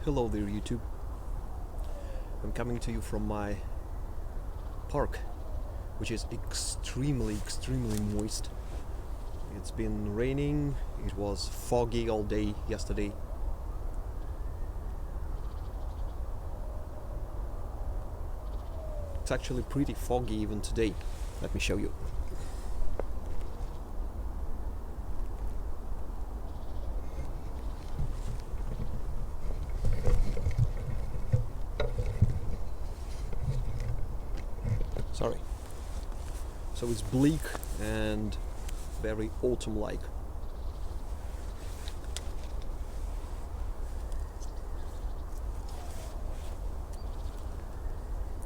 Hello there, YouTube. I'm coming to you from my park, which is extremely moist. It's been raining, it was foggy all day yesterday. It's actually pretty foggy even today. Let me show you. Sorry. So it's bleak and very autumn-like.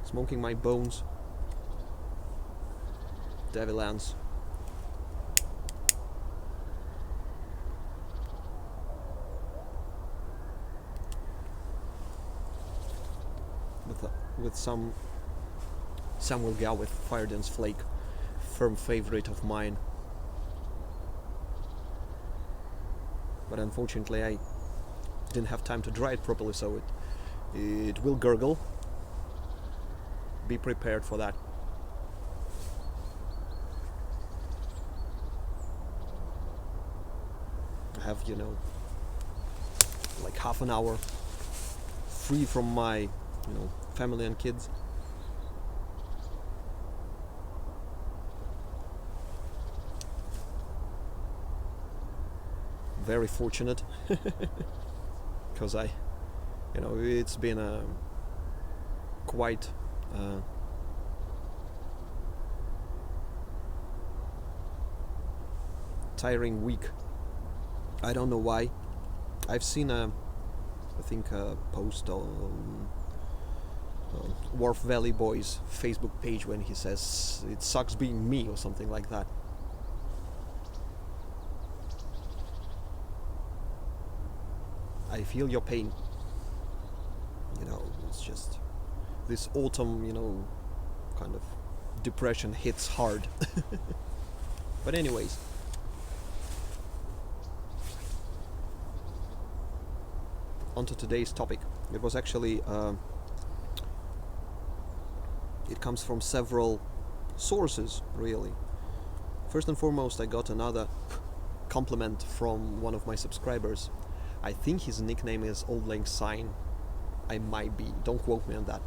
Smoking my bones. Devilans. With some Samuel Gawith Fire Dance Flake, firm favorite of mine. But unfortunately I didn't have time to dry it properly, so it will gurgle. Be prepared for that. I have, like half an hour free from my, family and kids. Very fortunate because it's been a quite tiring week. I don't know why. I've seen a post on Wharf Valley Boy's Facebook page when he says it sucks being me or something like that. I feel your pain. It's just this autumn, kind of depression hits hard. But anyways, on to today's topic. It was actually it comes from several sources, really. First and foremost, I got another compliment from one of my subscribers. I think his nickname is Old Lang Syne. I might be. Don't quote me on that.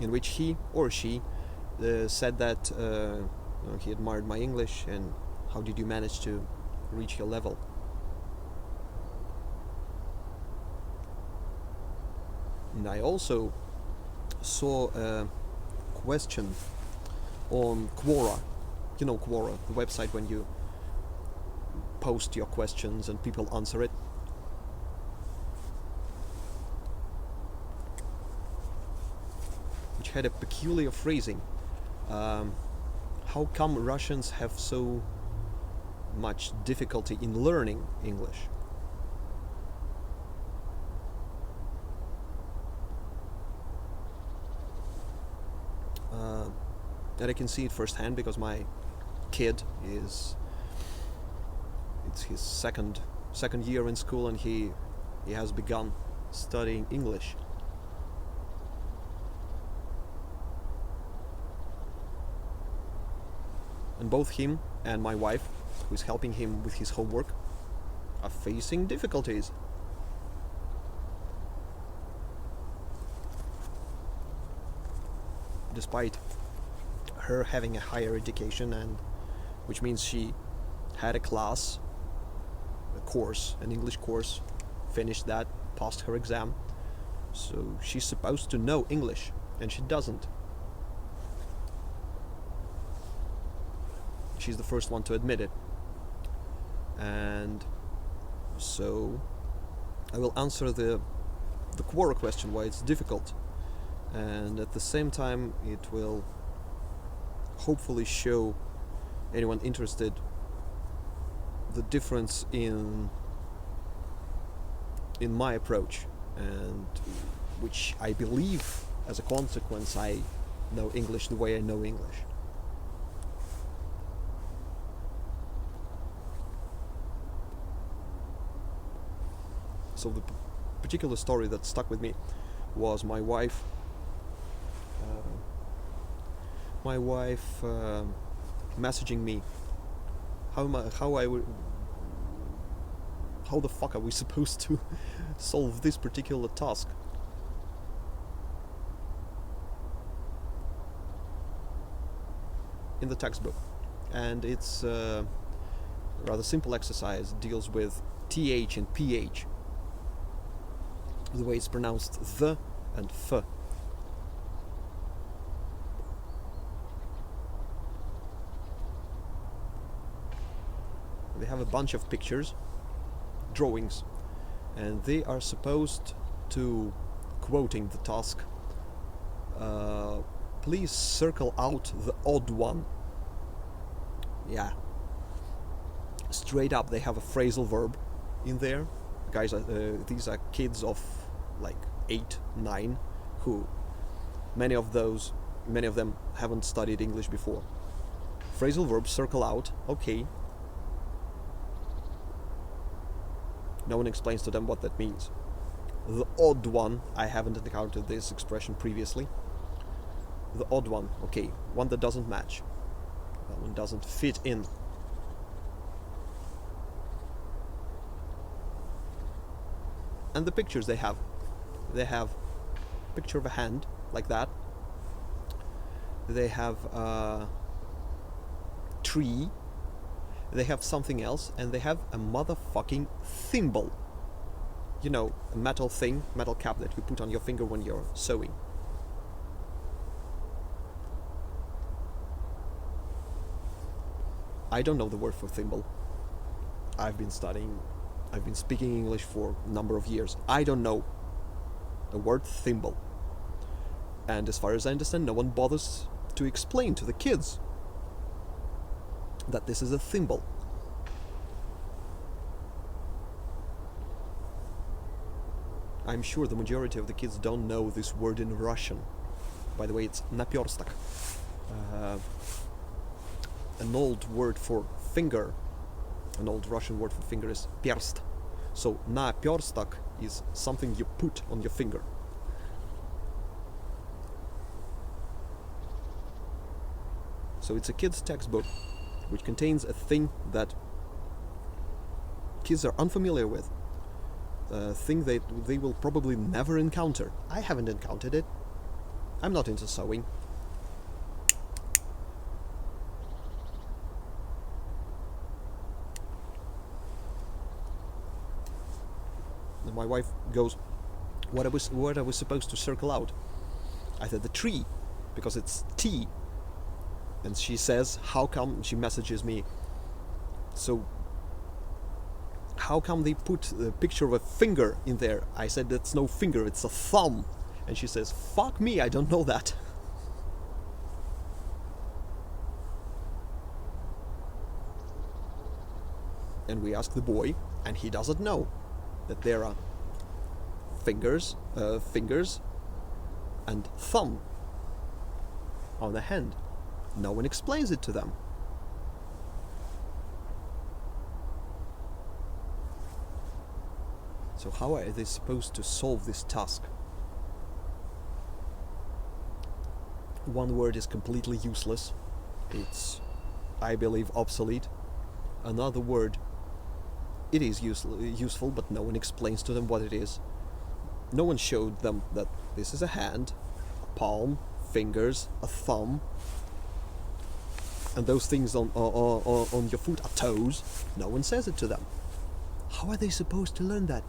In which he or she said that he admired my English and how did you manage to reach your level. And I also saw a question on Quora. Quora, the website when you post your questions and people answer it. Which had a peculiar phrasing. How come Russians have so much difficulty in learning English? And I can see it firsthand because my kid it's his second year in school, and he has begun studying English. And both him and my wife, who is helping him with his homework, are facing difficulties. Despite her having a higher education, and which means she had a class, a course, an English course, finished that, passed her exam, so she's supposed to know English, and she doesn't. She's the first one to admit it. And so I will answer the Quora question, why it's difficult, and at the same time it will hopefully show anyone interested the difference in my approach, and which I believe as a consequence I know English the way I know English. So the particular story that stuck with me was my wife. Messaging me. How the fuck are we supposed to solve this particular task? In the textbook, and it's a rather simple exercise. It deals with th and ph, the way it's pronounced, the and f. They have a bunch of pictures, drawings, and they are supposed to, quoting the task, please circle out the odd one. Yeah. Straight up, they have a phrasal verb in there. Guys, these are kids of like 8, 9, who many of them haven't studied English before. Phrasal verb, circle out, okay. No one explains to them what that means. The odd one, I haven't encountered this expression previously. The odd one, okay, one that doesn't match, that one doesn't fit in. And the pictures they have a picture of a hand, like that. They have a tree. They have something else, and they have a motherfucking thimble. You know, a metal cap that you put on your finger when you're sewing. I don't know the word for thimble. I've been speaking English for a number of years. I don't know the word thimble. And as far as I understand, no one bothers to explain to the kids that this is a thimble. I'm sure the majority of the kids don't know this word in Russian. By the way, it's naperstak. An old word for finger, an old Russian word for finger is perst. So naperstak is something you put on your finger. So it's a kid's textbook which contains a thing that kids are unfamiliar with, a thing that they will probably never encounter. I haven't encountered it. I'm not into sewing. And my wife goes, what are we supposed to circle out? I said the tree, because it's T. And she says, how come, she messages me, so how come they put a picture of a finger in there? I said, that's no finger, it's a thumb. And she says, fuck me, I don't know that. And we ask the boy, and he doesn't know that there are fingers and thumb on the hand. No one explains it to them. So how are they supposed to solve this task? One word is completely useless. It's, I believe, obsolete. Another word, it is useful, but no one explains to them what it is. No one showed them that this is a hand, a palm, fingers, a thumb, and those things on your foot are toes. No one says it to them. How are they supposed to learn that?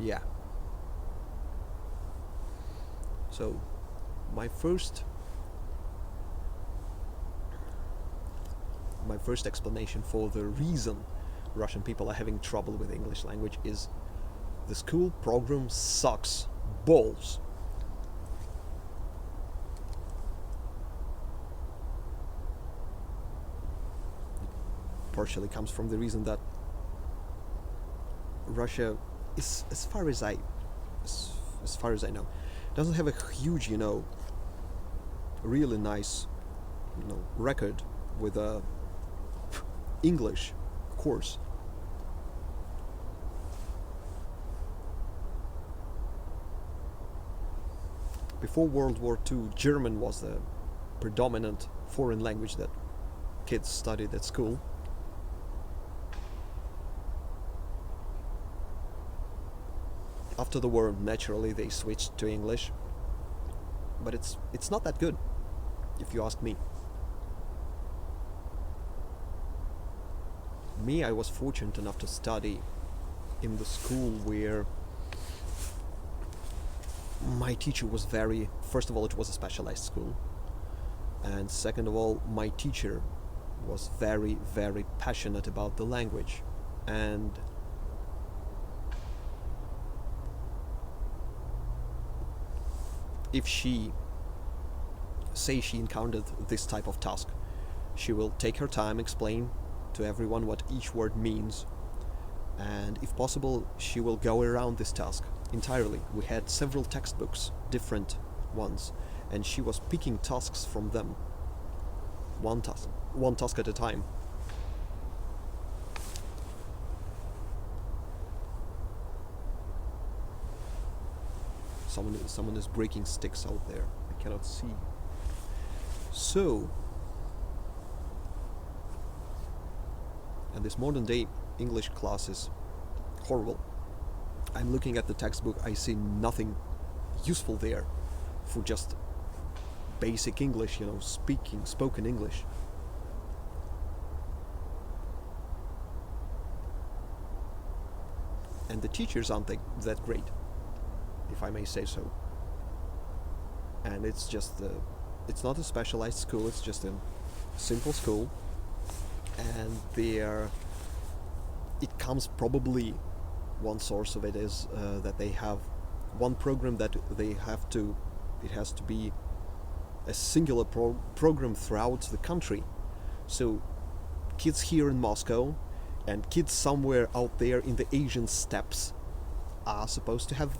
Yeah. So, my first explanation for the reason Russian people are having trouble with English language is the school program sucks balls. Partially comes from the reason that Russia is, as far as I know, doesn't have a huge, really nice, record with a English course. Before World War II, German was the predominant foreign language that kids studied at school. After the war, naturally, they switched to English, but it's not that good, if you ask me. Me, I was fortunate enough to study in the school where my teacher was very, first of all, it was a specialized school, and second of all, my teacher was very, very passionate about the language. And if she encountered this type of task, she will take her time, explain to everyone what each word means, and if possible, she will go around this task entirely. We had several textbooks, different ones, and she was picking tasks from them, one task at a time. Someone is breaking sticks out there. I cannot see. So, and this modern day English class is horrible. I'm looking at the textbook, I see nothing useful there for just basic English, spoken English. And the teachers aren't that great, if I may say so. And it's not a specialized school, it's just a simple school. And it comes probably, one source of it is that they have one program that it has to be a singular program throughout the country. So kids here in Moscow and kids somewhere out there in the Asian steppes are supposed to have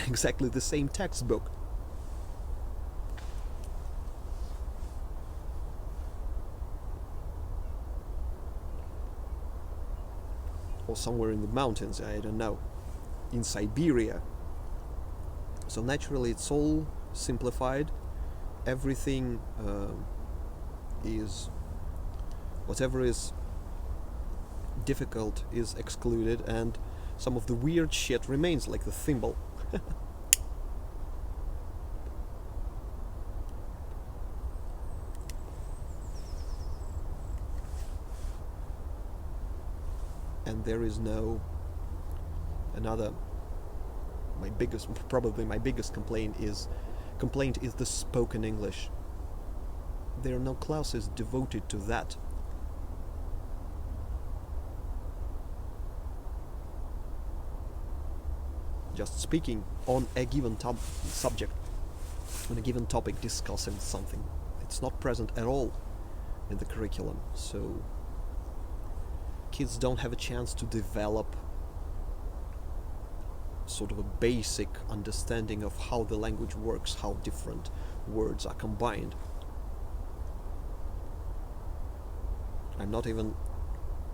exactly the same textbook. Or somewhere in the mountains, I don't know, in Siberia. So naturally it's all simplified. Everything is, whatever is difficult is excluded, and some of the weird shit remains, like the thimble. And there is probably my biggest complaint is the spoken English. There are no classes devoted to that. Just speaking on a given subject, on a given topic, discussing something. It's not present at all in the curriculum, so kids don't have a chance to develop sort of a basic understanding of how the language works, how different words are combined. I'm not even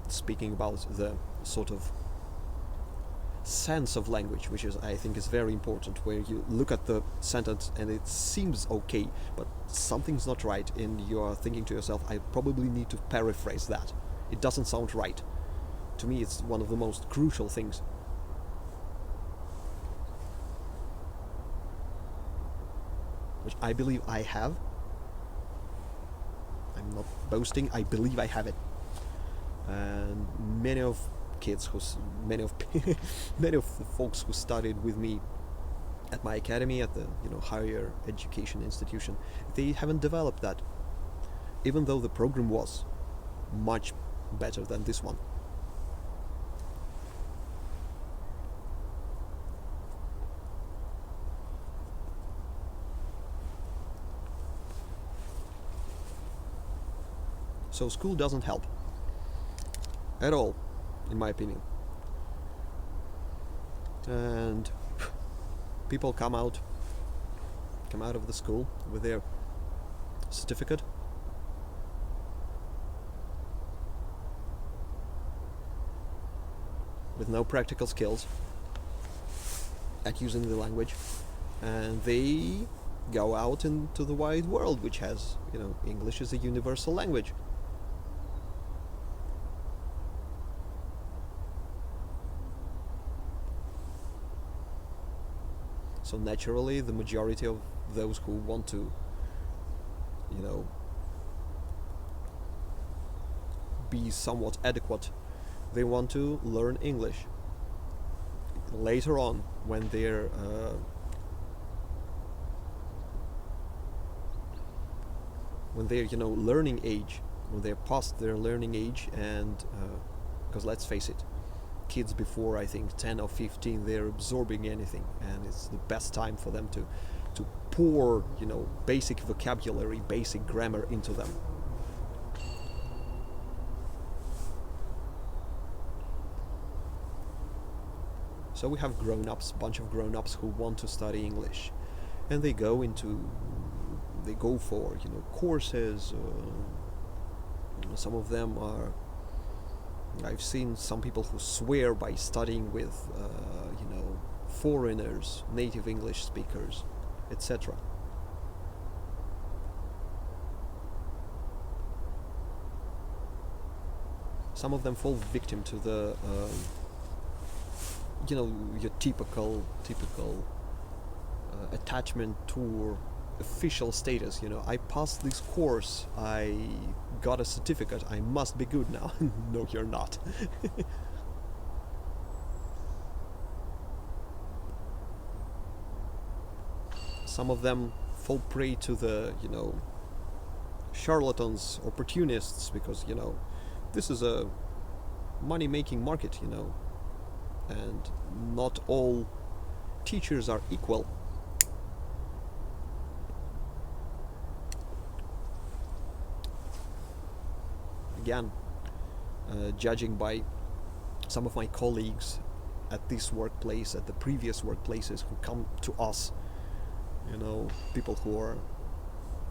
speaking about the sort of sense of language, which I think is very important, where you look at the sentence and it seems okay, but something's not right, and you are thinking to yourself, I probably need to paraphrase that. It doesn't sound right. To me, it's one of the most crucial things. Which I believe I have. I'm not boasting, I believe I have it. And many of many of the folks who studied with me at my academy, at the higher education institution, they haven't developed that, even though the program was much better than this one. So school doesn't help at all, in my opinion. And People come out of the school with their certificate, with no practical skills at using the language, and they go out into the wide world, which has, English is a universal language. So naturally, the majority of those who want to, be somewhat adequate, they want to learn English. Later on, when they're learning age, when they're past their learning age, and because let's face it, kids before I think 10 or 15, they're absorbing anything, and it's the best time for them to pour basic vocabulary, basic grammar into them. So we have bunch of grown-ups who want to study English, and they go for courses. Some of them are. I've seen some people who swear by studying with foreigners, native English speakers, etc. Some of them fall victim to the your typical attachment to official status. I passed this course, I got a certificate, I must be good now. No, you're not. Some of them fall prey to the charlatans, opportunists, because this is a money-making market, and not all teachers are equal. Again, judging by some of my colleagues at this workplace, at the previous workplaces, who come to us, people who are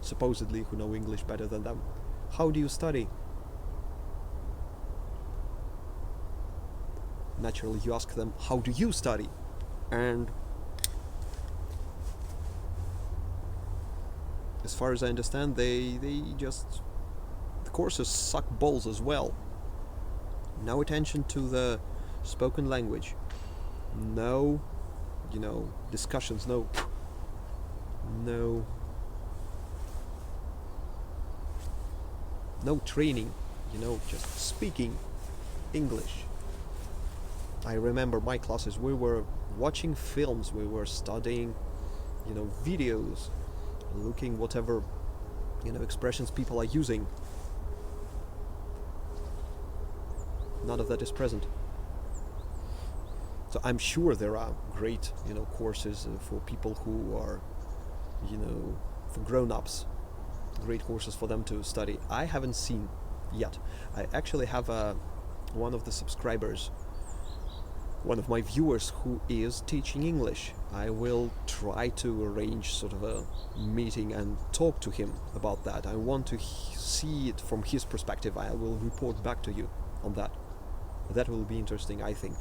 supposedly who know English better than them. How do you study? Naturally, you ask them, how do you study? And as far as I understand, they just, the courses suck balls as well. No attention to the spoken language. No, discussions. No training. Just speaking English. I remember my classes, we were watching films, we were studying, videos, looking whatever, expressions people are using. None of that is present. So I'm sure there are great, courses for people who are, for grown-ups, great courses for them to study. I haven't seen yet. I actually have one of the subscribers, one of my viewers, who is teaching English. I will try to arrange sort of a meeting and talk to him about that. I want to see it from his perspective. I will report back to you on that. That will be interesting, I think.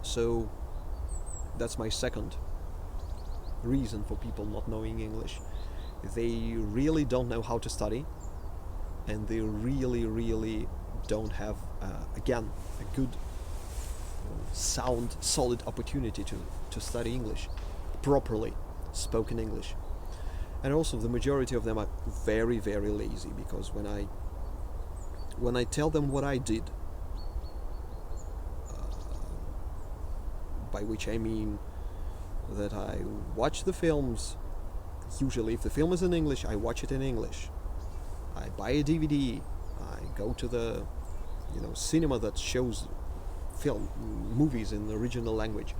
So that's my second reason for people not knowing English. They really don't know how to study, and they really don't have, again, a good, sound, solid opportunity to study English properly, spoken English. And also the majority of them are very lazy, because when I tell them what I did, by which I mean that I watch the films. Usually if the film is in English, I watch it in English. I buy a DVD, I go to the cinema that shows movies in the original language.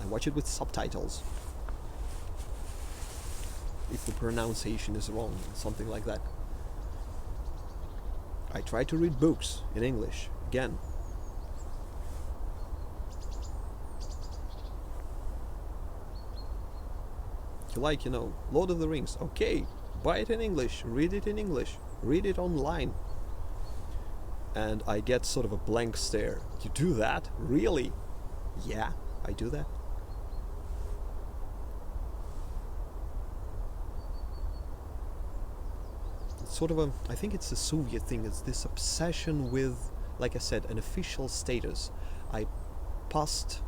I watch it with subtitles if the pronunciation is wrong, something like that. I try to read books in English, again. You like, Lord of the Rings, okay, buy it in English, read it in English, read it online. And I get sort of a blank stare. You do that? Really? Yeah, I do that. It's sort of I think it's a Soviet thing. It's this obsession with, like I said, an official status. I passed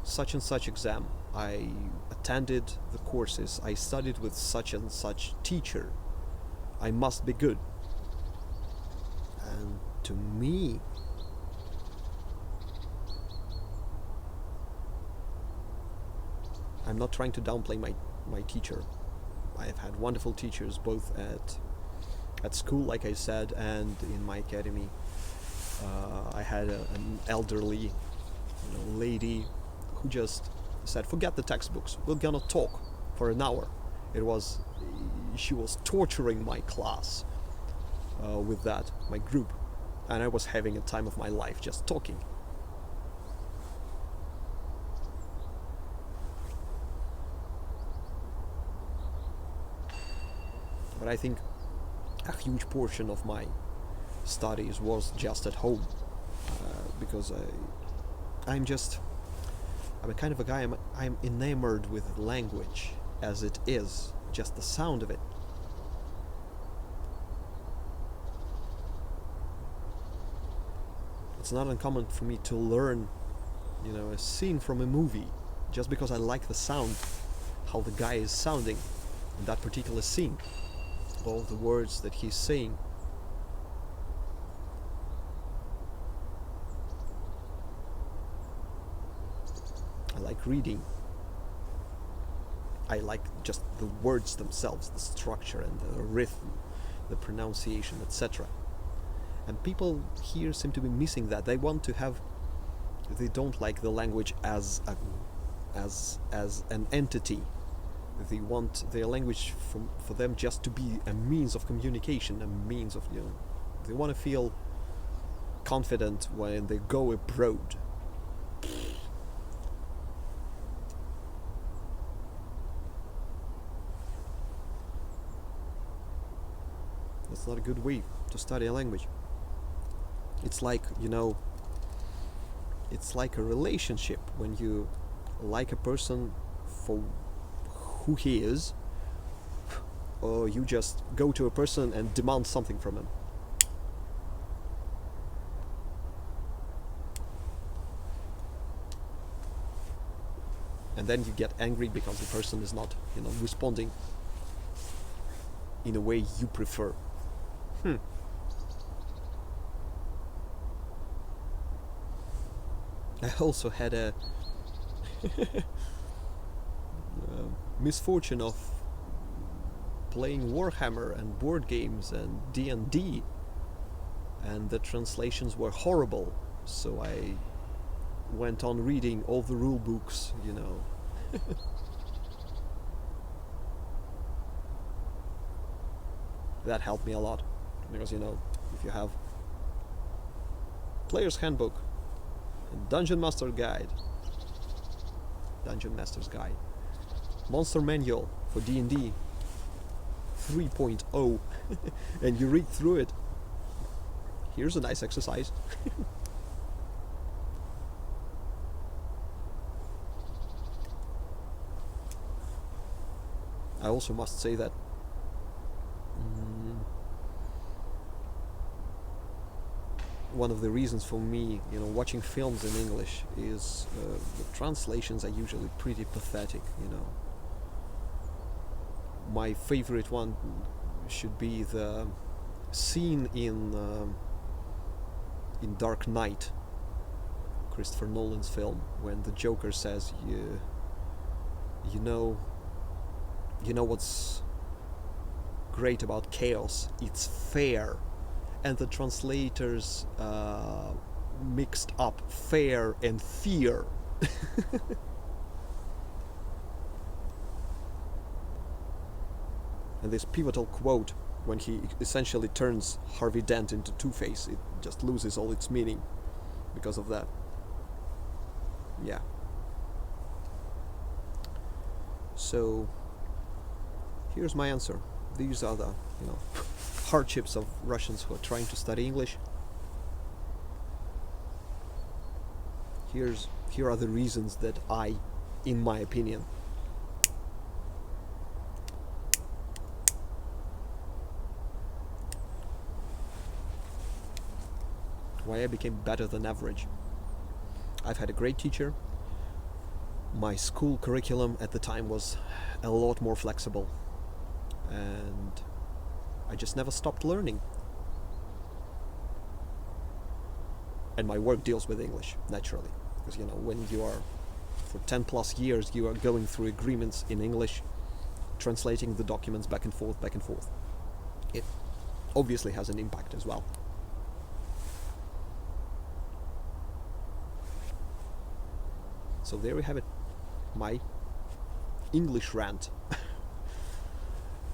such and such exam. I attended the courses. I studied with such and such teacher. I must be good. And to me, I'm not trying to downplay my teacher. I have had wonderful teachers both at school, like I said, and in my academy. I had an elderly lady who just said, forget the textbooks, we're gonna talk for an hour. She was torturing my class with that, my group, and I was having a time of my life just talking. But I think a huge portion of my studies was just at home, because I'm a kind of a guy, I'm enamored with language as it is, just the sound of it. It's not uncommon for me to learn, a scene from a movie just because I like the sound, how the guy is sounding in that particular scene, all the words that he's saying. I like reading. I like just the words themselves, the structure and the rhythm, the pronunciation, etc. And people here seem to be missing that. They don't like the language as an entity. They want their language for them just to be a means of communication, a means of, they want to feel confident when they go abroad. That's not a good way to study a language. It's like, it's like a relationship when you like a person for who he is, or you just go to a person and demand something from him. And then you get angry because the person is not, responding in a way you prefer. I also had a misfortune of playing Warhammer and board games and D&D, and the translations were horrible, so I went on reading all the rule books, That helped me a lot, because if you have Player's Handbook and Dungeon Master's Guide, Monster Manual for D&D 3.0 and you read through it, here's a nice exercise. I also must say that one of the reasons for me, watching films in English is the translations are usually pretty pathetic, My favorite one should be the scene in Dark Knight, Christopher Nolan's film, when the Joker says, you know what's great about chaos? It's fair. And the translators mixed up fair and fear. And this pivotal quote, when he essentially turns Harvey Dent into Two-Face, it just loses all its meaning because of that. Yeah. So here's my answer. These are the, hardships of Russians who are trying to study English. Here are the reasons that in my opinion, why I became better than average. I've had a great teacher. My school curriculum at the time was a lot more flexible, and I just never stopped learning. And my work deals with English, naturally, because when you are, for 10 plus years, you are going through agreements in English, translating the documents back and forth. It obviously has an impact as well. So there we have it, my English rant.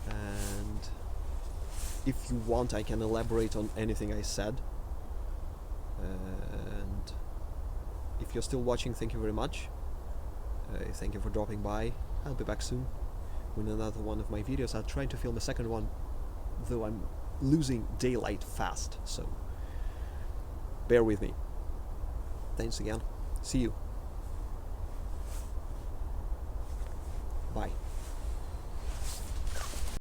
And if you want, I can elaborate on anything I said. And if you're still watching, thank you very much. Thank you for dropping by. I'll be back soon with another one of my videos. I'll try to film a second one, though I'm losing daylight fast, so bear with me. Thanks again. See you. Bye.